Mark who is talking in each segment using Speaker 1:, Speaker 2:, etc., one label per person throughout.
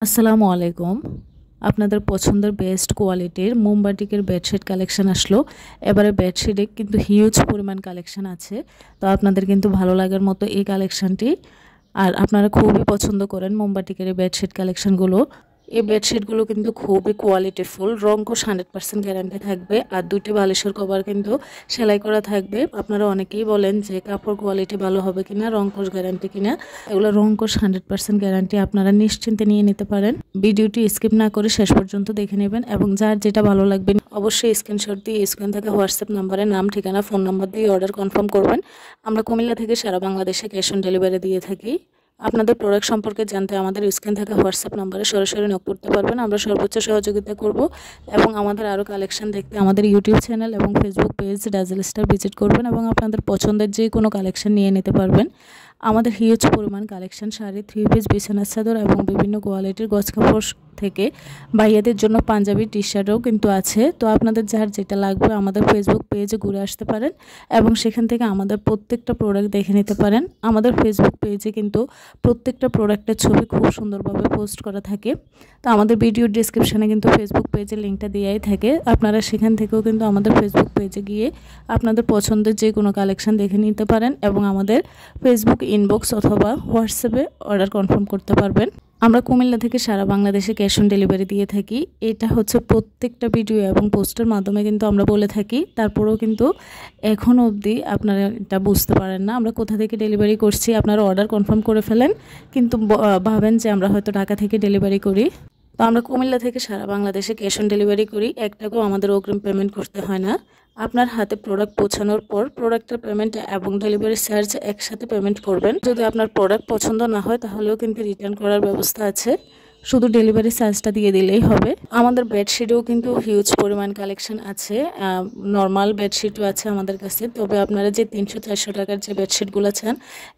Speaker 1: আসসালামু আলাইকুম। আপনাদের পছন্দের বেস্ট কোয়ালিটির মোমবাটিকের বেডশিট কালেকশন আসলো। এবারে বেডশিটে কিন্তু হিউজ পরিমাণ কালেকশন আছে। তো আপনাদের কিন্তু ভালো লাগার মতো এই কালেকশনটি, আর আপনারা খুবই পছন্দ করেন মোমবাটিকের এই বেডশিট কালেকশনগুলো। এই বেডশিটগুলো কিন্তু খুবই কোয়ালিটিফুল, রংকশ 100% গ্যারান্টি থাকবে। আর দুটি বালিশের কভার কিন্তু সেলাই করা থাকবে। আপনারা অনেকেই বলেন যে কাপড় কোয়ালিটি ভালো হবে কিনা, রংকশ গ্যারান্টি কিনা। এগুলো রংকশ 100% গ্যারান্টি, আপনারা নিশ্চিন্তে নিয়ে নিতে পারেন। ভিডিওটি স্কিপ না করে শেষ পর্যন্ত দেখে নেবেন এবং যার যেটা ভালো লাগবে অবশ্যই স্ক্রিনশট দিয়ে স্ক্রিন থেকে হোয়াটসঅ্যাপ নাম্বারে নাম, ঠিকানা, ফোন নাম্বার দিয়ে অর্ডার কনফার্ম করবেন। আমরা কুমিল্লা থেকে সারা বাংলাদেশে ক্যাশ অন ডেলিভারি দিয়ে থাকি। আপনাদের প্রোডাক্ট সম্পর্কে জানতে আমাদের স্ক্রিন থেকে হোয়াটসঅ্যাপ নাম্বারে সরাসরি নক করতে পারবেন। আমরা সর্বোচ্চ সহযোগিতা করব এবং আমাদের আরও কালেকশন দেখতে আমাদের ইউটিউব চ্যানেল এবং Facebook page dazzle star visit করবেন এবং আপনাদের পছন্দের যে কোনো কালেকশন নিয়ে নিতে পারবেন। আমাদের হিউজ পরিমাণ কালেকশন শাড়ি, 3 পিস, বিছানার চাদর এবং বিভিন্ন কোয়ালিটির গজ কাপড় থেকে ভাইয়াদের জন্য পাঞ্জাবি, টি শার্টও কিন্তু আছে। তো আপনাদের যার যেটা লাগবে আমাদের ফেসবুক পেজে ঘুরে আসতে পারেন এবং সেখান থেকে আমাদের প্রত্যেকটা প্রোডাক্ট দেখে নিতে পারেন। আমাদের ফেসবুক পেজে কিন্তু প্রত্যেকটা প্রোডাক্টের ছবি খুব সুন্দরভাবে পোস্ট করা থাকে। তো আমাদের ভিডিওর ডিসক্রিপশানে কিন্তু ফেসবুক পেজের লিঙ্কটা দেওয়াই থাকে। আপনারা সেখান থেকেও কিন্তু আমাদের ফেসবুক পেজে গিয়ে আপনাদের পছন্দের যে কোনো কালেকশন দেখে নিতে পারেন এবং আমাদের ফেসবুক ইনবক্স অথবা হোয়াটসঅ্যাপে অর্ডার কনফার্ম করতে পারবেন। আমরা কুমিল্লা থেকে সারা বাংলাদেশে ক্যাশ অন ডেলিভারি দিয়ে থাকি। এটা হচ্ছে প্রত্যেকটা ভিডিও এবং পোস্টের মাধ্যমে কিন্তু আমরা বলে থাকি। তারপরেও কিন্তু এখনও অবধি আপনারা এটা বুঝতে পারেন না আমরা কোথা থেকে ডেলিভারি করছি। আপনারা অর্ডার কনফার্ম করে ফেলেন কিন্তু ভাবেন যে আমরা হয়তো ঢাকা থেকে ডেলিভারি করি। তো আমরা কুমিল্লা থেকে সারা বাংলাদেশে ক্যাশ অন ডেলিভারি করি। এক টাকাও আমাদের অগ্রিম পেমেন্ট করতে হয় না। আপনার হাতে প্রোডাক্ট পৌঁছানোর পর প্রোডাক্টের পেমেন্ট এবং ডেলিভারি চার্জ একসাথে পেমেন্ট করবেন। যদি আপনার প্রোডাক্ট পছন্দ না হয় তাহলেও কিন্তু রিটার্ন করার ব্যবস্থা আছে, শুধু ডেলিভারি চার্জটা দিয়ে দিলেই হবে। আমাদের বেডশিটেও কিন্তু হিউজ পরিমাণ কালেকশন আছে। নর্মাল বেডশিটও আছে আমাদের কাছে, তবে আপনারা যে 300-400 টাকার যে বেডশিটগুলো চান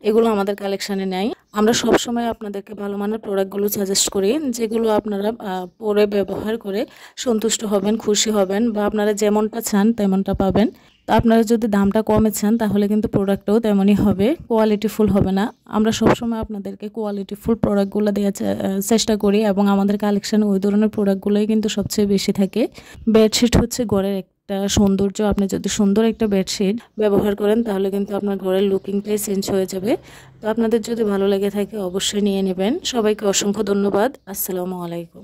Speaker 1: এগুলো আমাদের কালেকশানে নেই। আমরা সবসময় আপনাদেরকে ভালো মানের প্রোডাক্টগুলো সাজেস্ট করি, যেগুলো আপনারা পরে ব্যবহার করে সন্তুষ্ট হবেন, খুশি হবেন বা আপনারা যেমনটা চান তেমনটা পাবেন। তো আপনারা যদি দামটা কমে চান তাহলে কিন্তু প্রোডাক্টটাও তেমনই হবে, কোয়ালিটিফুল হবে না। আমরা সবসময় আপনাদেরকে কোয়ালিটিফুল প্রোডাক্টগুলো দেওয়ার চেষ্টা করি এবং আমাদের কালেকশানে ওই ধরনের প্রোডাক্টগুলোই কিন্তু সবচেয়ে বেশি থাকে। বেডশিট হচ্ছে ঘরের একটা সৌন্দর্য। আপনি যদি সুন্দর একটা বেডশিট ব্যবহার করেন তাহলে কিন্তু আপনার ঘরের লুকিংটাই চেঞ্জ হয়ে যাবে। তো আপনাদের যদি ভালো লেগে থাকে অবশ্যই নিয়ে নেবেন। সবাইকে অসংখ্য ধন্যবাদ। আসসালামু আলাইকুম।